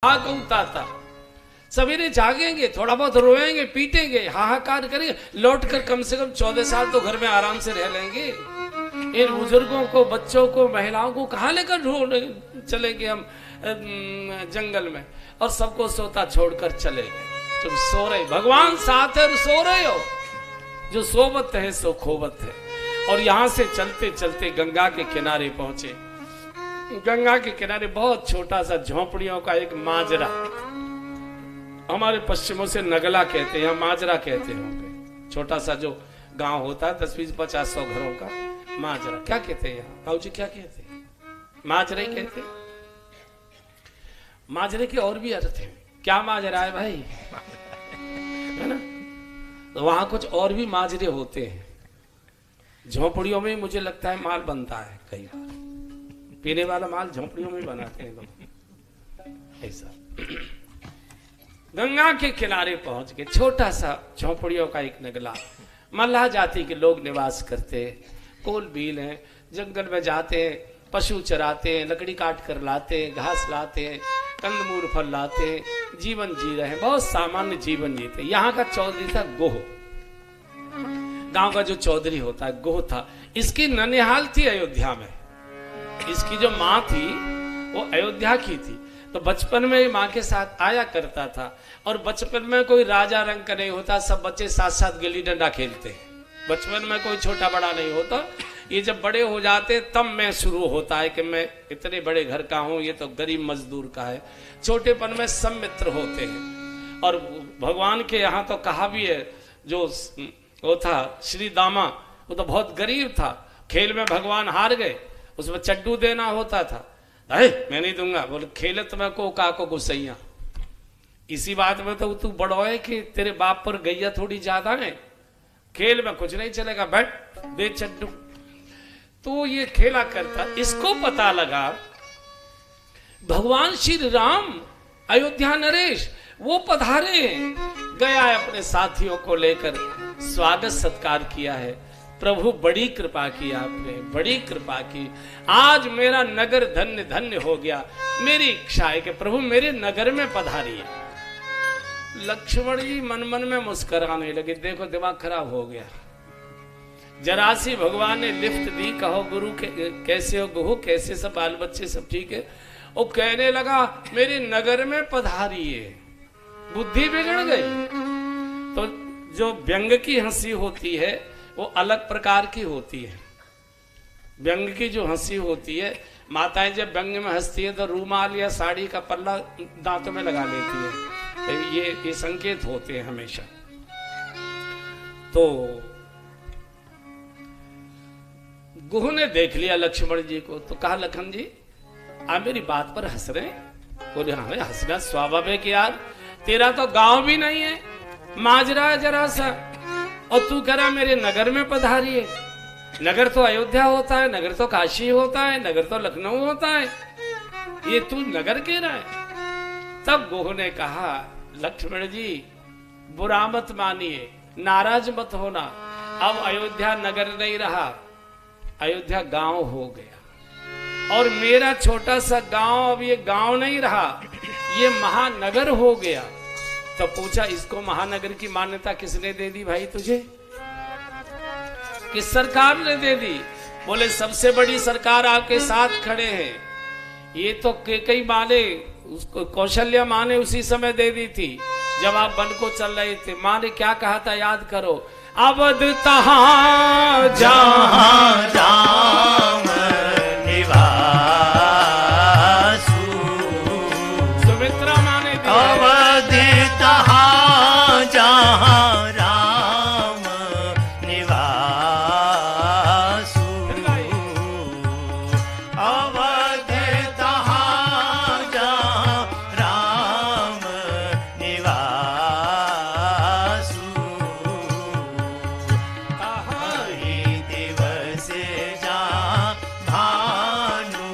उठता था। सवेरे जागेंगे, थोड़ा बहुत रोएंगे, पीटेंगे, हाहाकार करेंगे, लौट कर कम से कम 14 साल तो घर में आराम से रह लेंगे। इन बुजुर्गों को, बच्चों को, महिलाओं को कहाँ लेकर ढूंढ चलेंगे हम जंगल में, और सबको सोता छोड़कर चले गए। तुम सो रहे, भगवान साथ है और सो रहे हो। जो सोवत है सो खोवत है। और यहां से चलते चलते गंगा के किनारे पहुंचे। गंगा के किनारे बहुत छोटा सा झोंपड़ियों का एक माजरा, हमारे पश्चिमों से नगला कहते हैं, माजरा कहते हैं। छोटा सा जो गांव होता है 10-20-50-100 घरों का माजरा। क्या कहते हैं यहाँ बाबूजी, क्या कहते हैं? माजरा ही कहते हैं। माजरे के और भी अर्थ है। क्या माजरा है भाई, है ना? तो वहां कुछ और भी माजरे होते हैं। झोंपड़ियों में मुझे लगता है माल बनता है, कई बार पीने वाला माल झोंपड़ियों में बनाते हैं लोग ऐसा। गंगा के किनारे पहुंच के छोटा सा झोंपड़ियों का एक नगला, मल्लाह जाति के लोग निवास करते हैं। कोल बील हैं, जंगल में जाते हैं, पशु चराते हैं, लकड़ी काट कर लाते हैं, घास लाते हैं, कंदमूल फल लाते हैं, जीवन जी रहे हैं, बहुत सामान्य जीवन जीते हैं। यहाँ का चौधरी था गोह, गांव का जो चौधरी होता है गोह था। इसकी ननिहाल थी अयोध्या में। इसकी जो माँ थी वो अयोध्या की थी। तो बचपन में माँ के साथ आया करता था। और बचपन में कोई राजा रंग का नहीं होता, सब बच्चे साथ साथ गिल्ली डंडा खेलते हैं। बचपन में कोई छोटा बड़ा नहीं होता। ये जब बड़े हो जाते तब मैं शुरू होता है कि मैं इतने बड़े घर का हूँ, ये तो गरीब मजदूर का है। छोटेपन में सब मित्र होते हैं। और भगवान के यहाँ तो कहा भी है, जो वो था श्री दामा, वो तो बहुत गरीब था। खेल में भगवान हार गए, उसमें चड्डू देना होता था। अरे मैं नहीं दूंगा, बोले खेलत में को काको गुस्सैया। इसी बात में तो तू बड़ो है कि तेरे बाप पर गैया थोड़ी ज्यादा है, खेल में कुछ नहीं चलेगा, बैठ दे चड्डू। तो ये खेला करता। इसको पता लगा भगवान श्री राम अयोध्या नरेश वो पधारे, गया है अपने साथियों को लेकर, स्वागत सत्कार किया है। प्रभु बड़ी कृपा की, आपने बड़ी कृपा की। आज मेरा नगर धन्य धन्य हो गया। मेरी इच्छा है कि प्रभु मेरे नगर में पधारिए। लक्ष्मण जी मन मन में मुस्कुराने लगे, देखो दिमाग खराब हो गया। जरासी भगवान ने लिफ्ट दी, कहो गुरु कैसे हो गुरु, कैसे सब बाल बच्चे सब ठीक है? वो कहने लगा मेरे नगर में पधारिए। बुद्धि बिगड़ गई। तो जो व्यंग की हंसी होती है वो अलग प्रकार की होती है। व्यंग की जो हंसी होती है, माताएं जब व्यंग में हंसती है तो रूमाल या साड़ी का पल्ला दांतों में लगा लेती है। तो ये संकेत होते हैं हमेशा। तो गुह ने देख लिया लक्ष्मण जी को, तो कहा लखन जी आप मेरी बात पर हंस रहे? बोले हाँ हंसना स्वाभाविक यार, तेरा तो गांव भी नहीं है, माजरा है जरा सा, और तू कह रहा मेरे नगर में पधारिए। नगर तो अयोध्या होता है, नगर तो काशी होता है, नगर तो लखनऊ होता है, ये तू नगर कह रहा है? तब गोह ने कहा लक्ष्मण जी बुरा मत मानिए, नाराज मत होना। अब अयोध्या नगर नहीं रहा, अयोध्या गांव हो गया। और मेरा छोटा सा गांव अब ये गांव नहीं रहा, ये महानगर हो गया। तो पूछा इसको महानगर की मान्यता किसने दे दी भाई तुझे? किस सरकार ने दे दी? बोले सबसे बड़ी सरकार आपके साथ खड़े हैं। ये तो कई माँ ने, उसको कौशल्या माँ ने उसी समय दे दी थी जब आप वन को चल रहे थे। माँ ने क्या कहा था याद करो, अवध तहां जहां राम सुमित्रा माँ ने अवध तहां जहां राम निवासु, अवध तहां जहां राम निवासु, हरि दिवस जहां भानु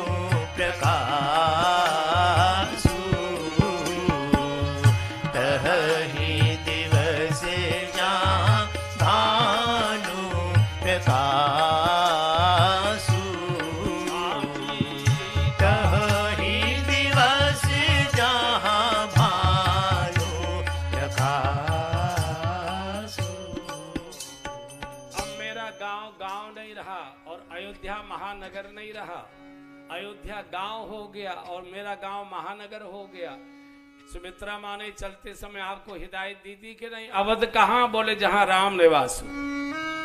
प्रकाशु। अयोध्या महानगर नहीं रहा, अयोध्या गांव हो गया और मेरा गांव महानगर हो गया। सुमित्रा माँ ने चलते समय आपको हिदायत दी थी कि नहीं, अवध कहाँ? बोले जहां राम निवास हो।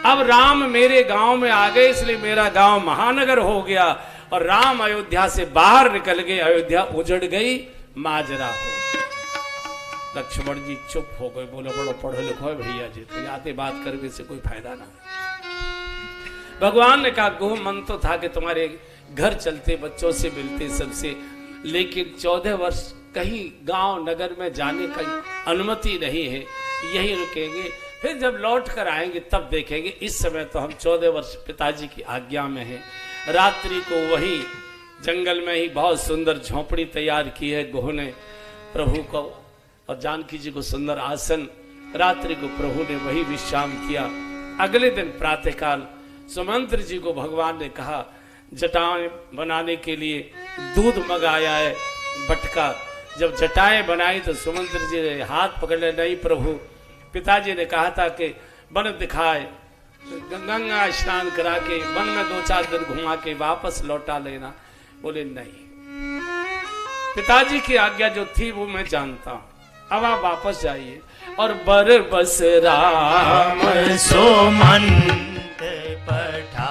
अब राम मेरे गांव में आ गए, इसलिए मेरा गांव महानगर हो गया और राम अयोध्या से बाहर निकल गए, अयोध्या उजड़ गई, माजरा हो। लक्ष्मण जी चुप हो गए, बोले बड़ो पढ़ो लिखो है भैया जी, तो आते बात करने से कोई फायदा ना। भगवान ने कहा गुह मन तो था कि तुम्हारे घर चलते, बच्चों से मिलते सबसे, लेकिन 14 वर्ष कहीं गांव नगर में जाने की अनुमति नहीं है, यही रुकेंगे, फिर जब लौट कर आएंगे तब देखेंगे। इस समय तो हम 14 वर्ष पिताजी की आज्ञा में हैं। रात्रि को वही जंगल में ही बहुत सुंदर झोपड़ी तैयार की है गुह ने प्रभु को और जानकी जी को सुंदर आसन। रात्रि को प्रभु ने वही विश्राम किया। अगले दिन प्रातःकाल सुमंत्र जी को भगवान ने कहा जटाएं बनाने के लिए दूध मंगाया है बटका। जब जटाएं बनाई तो सुमंत्र जी ने हाथ पकड़ ले, नहीं प्रभु, पिताजी ने कहा था कि वन दिखाए, गंगा स्नान करा के वन में 2-4 दिन घुमा के वापस लौटा लेना। बोले नहीं, पिताजी की आज्ञा जो थी वो मैं जानता हूं, अब आप वापस जाइए। और बर बस राम सोमंत पठा